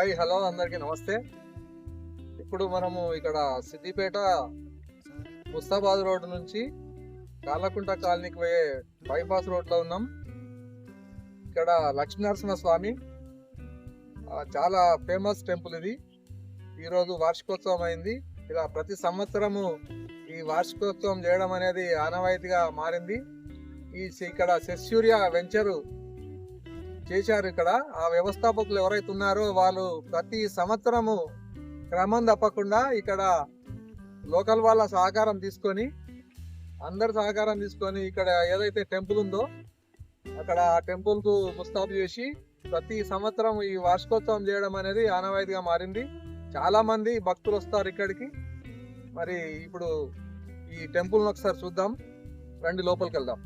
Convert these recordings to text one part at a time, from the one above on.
Hi hello అందరికీ నమస్తే. ఇప్పుడు మనము ఇక్కడ సిద్దిపేట ముస్తాబాద్ రోడ్ నుంచి కాళ్ళకుంట కాలనీకి పోయే బైపాస్ రోడ్లో ఉన్నాం. ఇక్కడ లక్ష్మీనరసింహ స్వామి చాలా ఫేమస్ టెంపుల్ ఇది. ఈరోజు వార్షికోత్సవం అయింది. ఇలా ప్రతి సంవత్సరము ఈ వార్షికోత్సవం చేయడం అనేది ఆనవాయితీగా మారింది. ఇక్కడ సెస్యూరియా వెంచరు చేశారు. ఇక్కడ ఆ వ్యవస్థాపకులు ఎవరైతే ఉన్నారో వాళ్ళు ప్రతి సంవత్సరము క్రమం తప్పకుండా ఇక్కడ లోకల్ వాళ్ళ సహకారం తీసుకొని అందరు సహకారం తీసుకొని ఇక్కడ ఏదైతే టెంపుల్ ఉందో అక్కడ ఆ టెంపుల్కు ముస్తాబు చేసి ప్రతి సంవత్సరం ఈ వార్షికోత్సవం చేయడం అనేది ఆనవాయితీగా మారింది. చాలా మంది భక్తులు వస్తారు ఇక్కడికి. మరి ఇప్పుడు ఈ టెంపుల్ని ఒకసారి చూద్దాం, రండి లోపలికి వెళ్దాం.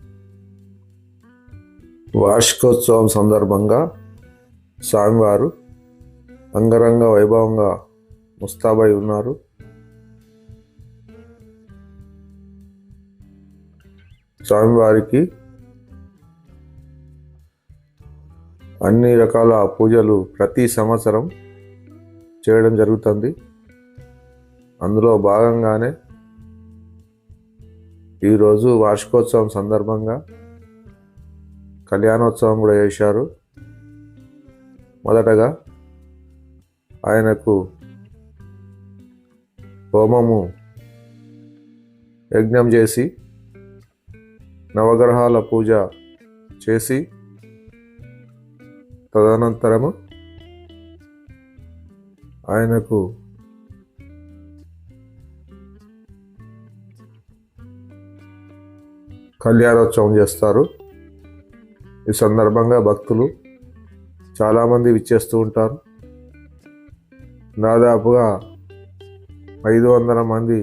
వార్షికోత్సవం సందర్భంగా స్వామివారు అంగరంగ వైభవంగా ముస్తాబై ఉన్నారు. స్వామివారికి అన్ని రకాల పూజలు ప్రతి సంవత్సరం చేయడం జరుగుతుంది. అందులో భాగంగానే ఈరోజు వార్షికోత్సవం సందర్భంగా కళ్యాణోత్సవం కూడా చేశారు. మొదటగా ఆయనకు హోమము యజ్ఞం చేసి నవగ్రహాల పూజ చేసి తదనంతరము ఆయనకు కళ్యాణోత్సవం చేస్తారు. ఈ సందర్భంగా భక్తులు చాలామంది విచ్చేస్తూ ఉంటారు. దాదాపుగా 500 మంది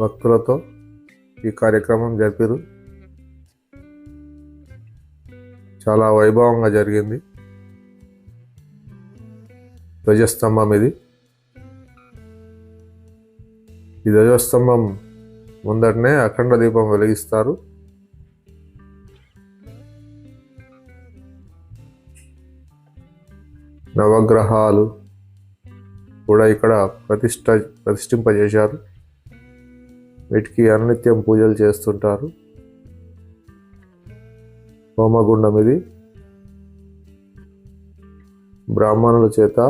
భక్తులతో ఈ కార్యక్రమం జరిపారు. చాలా వైభవంగా జరిగింది. ధ్వజస్తంభం ఇది. ఈ ధ్వజస్తంభం ముందటనే అఖండ దీపం వెలిగిస్తారు. నవగ్రహాలు కూడా ఇక్కడ ప్రతిష్ఠింపజేశారు. వీటికి అనునిత్యం పూజలు చేస్తుంటారు. హోమగుండం ఇది. బ్రాహ్మణుల చేత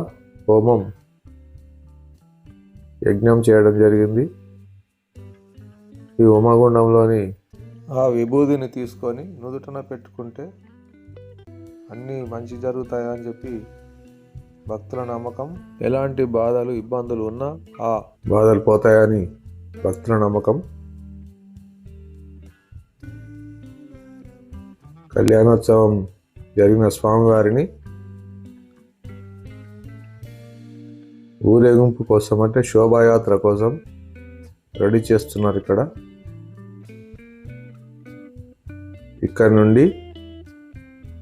హోమం యజ్ఞం చేయడం జరిగింది. ఈ హోమగుండంలోని ఆ విభూదిని తీసుకొని నుదుటన పెట్టుకుంటే అన్నీ మంచి జరుగుతాయని చెప్పి భక్తుల నమ్మకం. ఎలాంటి బాధలు ఇబ్బందులు ఉన్నా ఆ బాధలు పోతాయని భక్తుల నమ్మకం. కళ్యాణోత్సవం జరిగిన స్వామివారిని ఊరేగింపు కోసం అంటే శోభాయాత్ర కోసం రెడీ చేస్తున్నారు. ఇక్కడ నుండి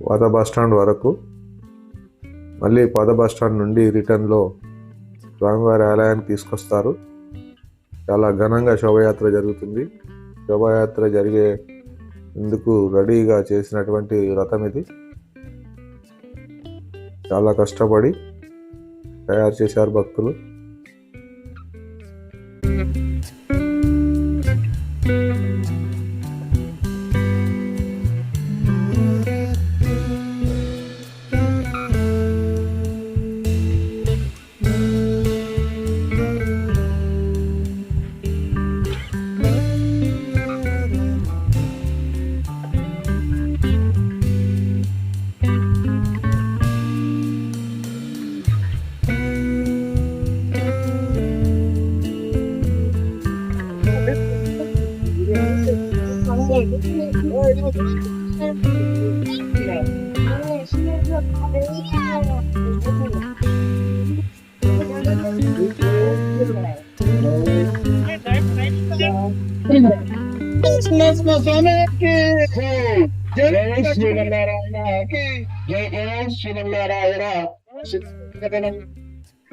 పాత బస్టాండ్ వరకు, మళ్ళీ పాత బస్టాండ్ నుండి రిటర్న్లో స్వామివారి ఆలయానికి తీసుకొస్తారు. చాలా ఘనంగా శోభయాత్ర జరుగుతుంది. శోభయాత్ర జరిగేందుకు రెడీగా చేసినటువంటి రథం ఇది. చాలా కష్టపడి తయారు చేశారు భక్తులు.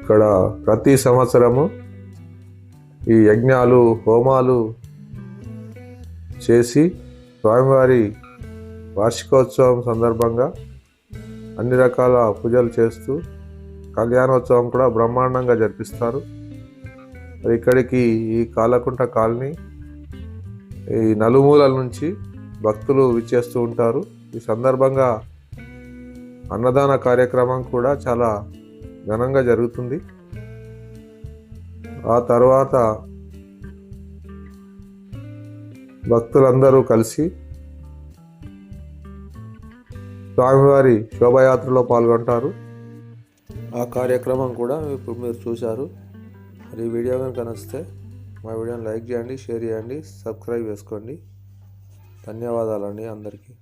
ఇక్కడ ప్రతి సంవత్సరము ఈ యజ్ఞాలు హోమాలు చేసి స్వామివారి వార్షికోత్సవం సందర్భంగా అన్ని రకాల పూజలు చేస్తూ కళ్యాణోత్సవం కూడా బ్రహ్మాండంగా జరిపిస్తారు. మరి ఇక్కడికి ఈ కాలకుంట కాలనీ ఈ నలుమూలల నుంచి భక్తులు విచ్చేస్తూ ఉంటారు. ఈ సందర్భంగా అన్నదాన కార్యక్రమం కూడా చాలా ఘనంగా జరుగుతుంది. ఆ తర్వాత భక్తులందరూ కలిసి స్వామివారి శోభాయాత్రలో పాల్గొంటారు. ఆ కార్యక్రమం కూడా ఇప్పుడు మీరు చూశారు. మరి ఈ వీడియో కనుక నచ్చితే మా వీడియోని లైక్ చేయండి, షేర్ చేయండి, సబ్స్క్రైబ్ చేసుకోండి. ధన్యవాదాలండి అందరికీ.